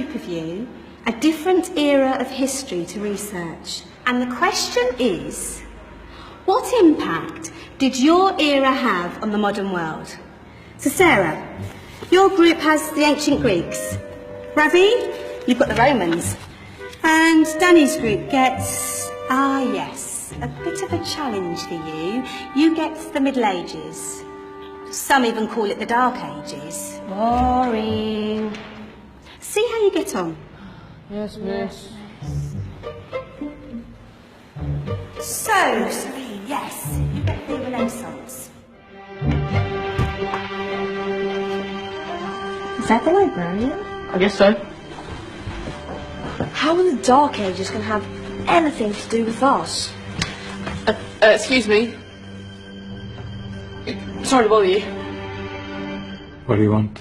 group of you a different era of history to research. And the question is, what impact did your era have on the modern world? So Sarah, your group has the ancient Greeks. Ravi, you've got the Romans. And Danny's group gets, yes, a bit of a challenge for you. You get the Middle Ages. Some even call it the Dark Ages. Boring. See how you get on. Yes, miss. So, Serene, yes, you get the Renaissance. Is that the librarian? I guess so. How are the Dark Ages going to have anything to do with us? Excuse me. Sorry to bother you. What do you want?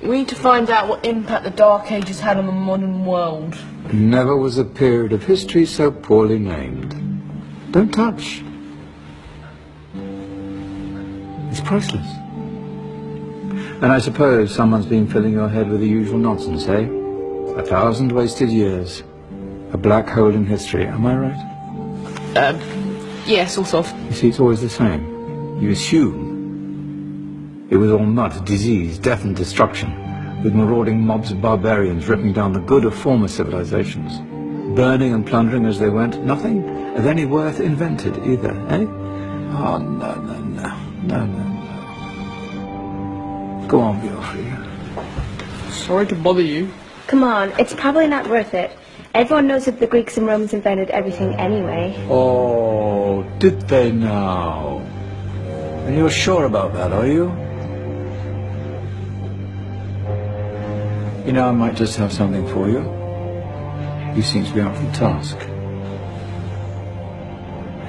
We need to find out what impact the Dark Ages had on the modern world. Never was a period of history so poorly named. Don't touch. It's priceless. And I suppose someone's been filling your head with the usual nonsense, eh? 1,000 wasted years. A black hole in history, am I right? Yeah, sort of. You see, it's always the same. You assume it was all mud, disease, death and destruction, with marauding mobs of barbarians ripping down the good of former civilizations, burning and plundering as they went. Nothing of any worth invented either, eh? Oh, no. Go on, Beofrey. Sorry to bother you. Come on, it's probably not worth it. Everyone knows that the Greeks and Romans invented everything anyway. Oh, did they now? And you're sure about that, are you? You know, I might just have something for you. You seem to be out for the task.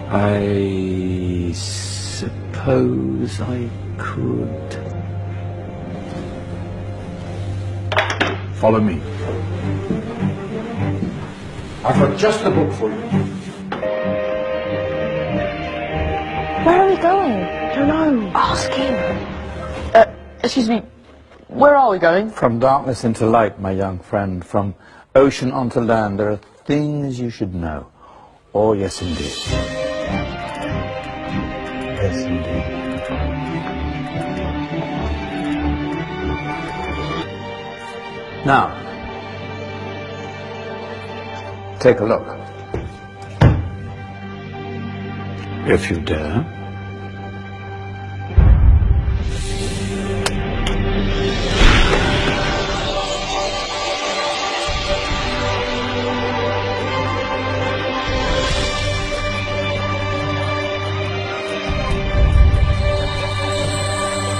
I suppose I could. Follow me. I've got just the book for you. Where are we going? I don't know. Ask him. Excuse me. Where are we going? From darkness into light, my young friend. From ocean onto land. There are things you should know. Oh, yes, indeed. Yes, indeed. Now, take a look. If you dare.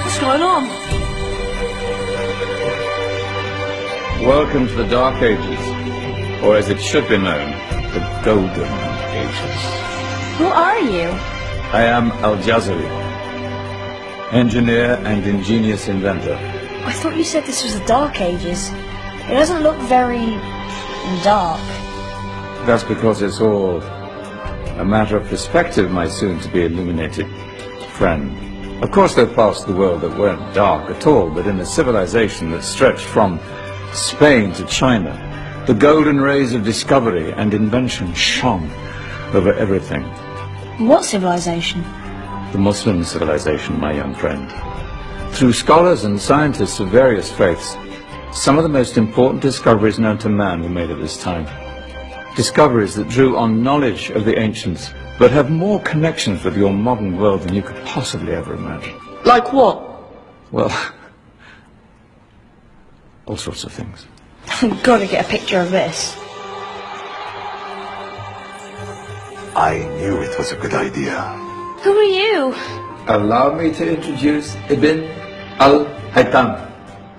What's going on? Welcome to the Dark Ages, or as it should be known, the Golden Ages. Who are you? I am Al-Jazari, engineer and ingenious inventor. I thought you said this was the Dark Ages. It doesn't look very dark. That's because it's all a matter of perspective, my soon-to-be illuminated friend. Of course, there are parts of the world that weren't dark at all, but in a civilization that stretched from Spain to China, the golden rays of discovery and invention shone over everything. What civilization? The Muslim civilization, my young friend. Through scholars and scientists of various faiths, some of the most important discoveries known to man were made at this time. Discoveries that drew on knowledge of the ancients, but have more connections with your modern world than you could possibly ever imagine. Like what? Well, all sorts of things. I've got to get a picture of this. I knew it was a good idea. Who are you? Allow me to introduce Ibn al-Haytham,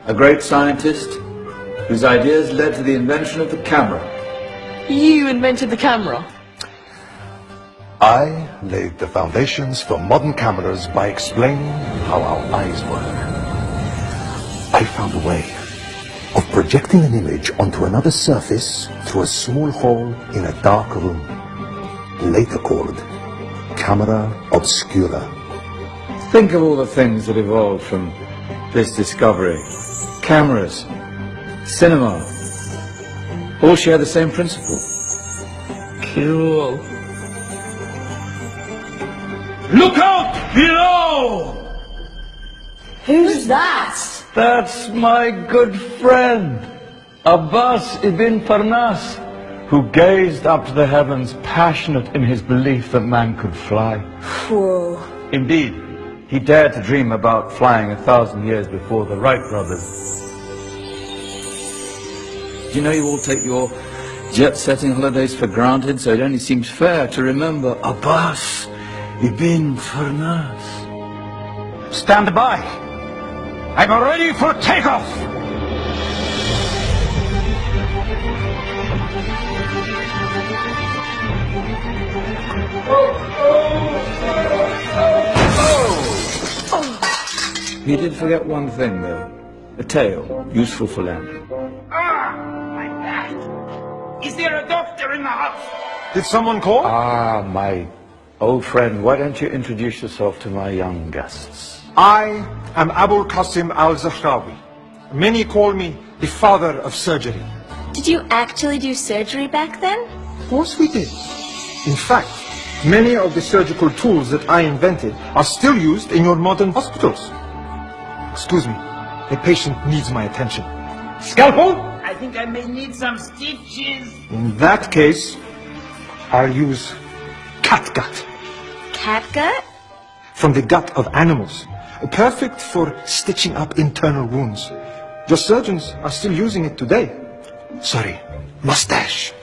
a great scientist whose ideas led to the invention of the camera. You invented the camera. I laid the foundations for modern cameras by explaining how our eyes work. I found a way of projecting an image onto another surface through a small hole in a dark room, later called camera obscura. Think of all the things that evolved from this discovery. Cameras, cinema, all share the same principle. Cool. Look out below! Who's that? That's my good friend, Abbas ibn Parnas, who gazed up to the heavens, passionate in his belief that man could fly. Whoa. Indeed, he dared to dream about flying 1,000 years before the Wright brothers. Do you know you all take your jet-setting holidays for granted, so it only seems fair to remember Abbas ibn Parnas. Stand by! I'm ready for takeoff! He did forget one thing, though. A tail, useful for landing. My back! Is there a doctor in the house? Did someone call? Ah, my old friend, why don't you introduce yourself to my young guests? I am Abul Qasim al-Zahrawi. Many call me the father of surgery. Did you actually do surgery back then? Of course we did. In fact, many of the surgical tools that I invented are still used in your modern hospitals. Excuse me, a patient needs my attention. Scalpel? I think I may need some stitches. In that case, I'll use catgut. Catgut? From the gut of animals. Perfect for stitching up internal wounds. Your surgeons are still using it today. Sorry, mustache.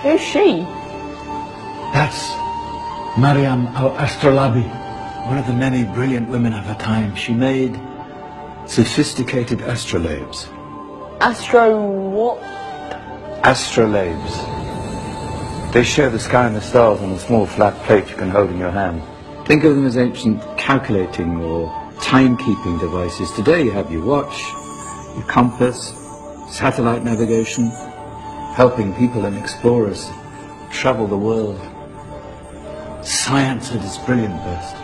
Who's she? That's Maryam al-Astrolabi, one of the many brilliant women of her time. She made sophisticated astrolabes. Astro what? Astrolabes. They show the sky and the stars on a small flat plate you can hold in your hand. Think of them as ancient calculating or timekeeping devices. Today you have your watch, your compass, satellite navigation, helping people and explorers travel the world. Science at its brilliant best.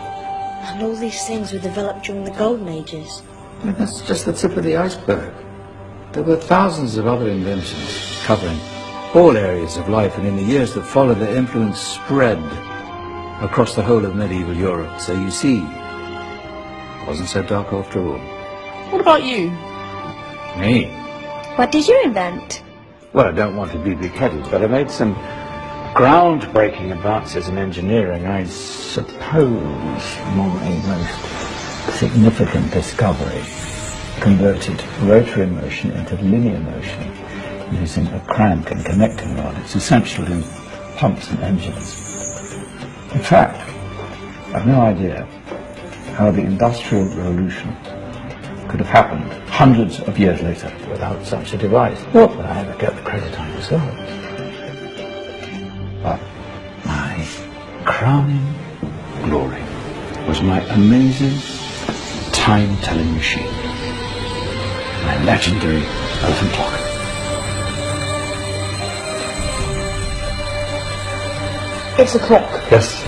And all these things were developed during the Golden Ages. But that's just the tip of the iceberg. There were thousands of other inventions covering all areas of life, and in the years that followed, their influence spread across the whole of medieval Europe. So you see, it wasn't so dark after all. What about you? Me? What did you invent? Well, I don't want to be big-headed, but I made some groundbreaking advances in engineering. I suppose my most significant discovery converted rotary motion into linear motion using a crank and connecting rod. It's essential in pumps and engines. In fact, I've no idea how the Industrial Revolution could have happened hundreds of years later without such a device. Not that I ever get the credit I deserve. But my crowning glory was my amazing time-telling machine. My legendary elephant clock. It's a clock. Yes.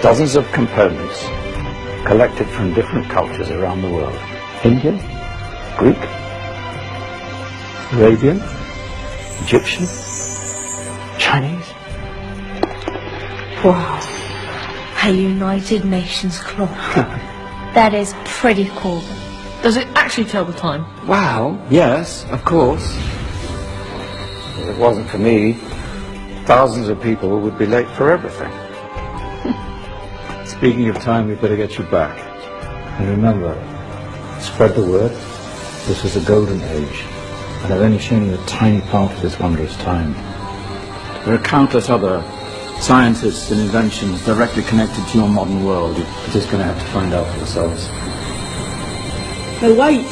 Dozens of components collected from different cultures around the world. Indian, Greek, Arabian, Egyptian, Chinese. Wow. A United Nations clock. That is pretty cool. Does it actually tell the time? Wow, yes, of course. If it wasn't for me, thousands of people would be late for everything. Speaking of time, we'd better get you back. And remember, spread the word. This was a golden age, and I've only shown you a tiny part of this wondrous time. There are countless other scientists and inventions directly connected to your modern world. You're just going to have to find out for yourselves. No, wait.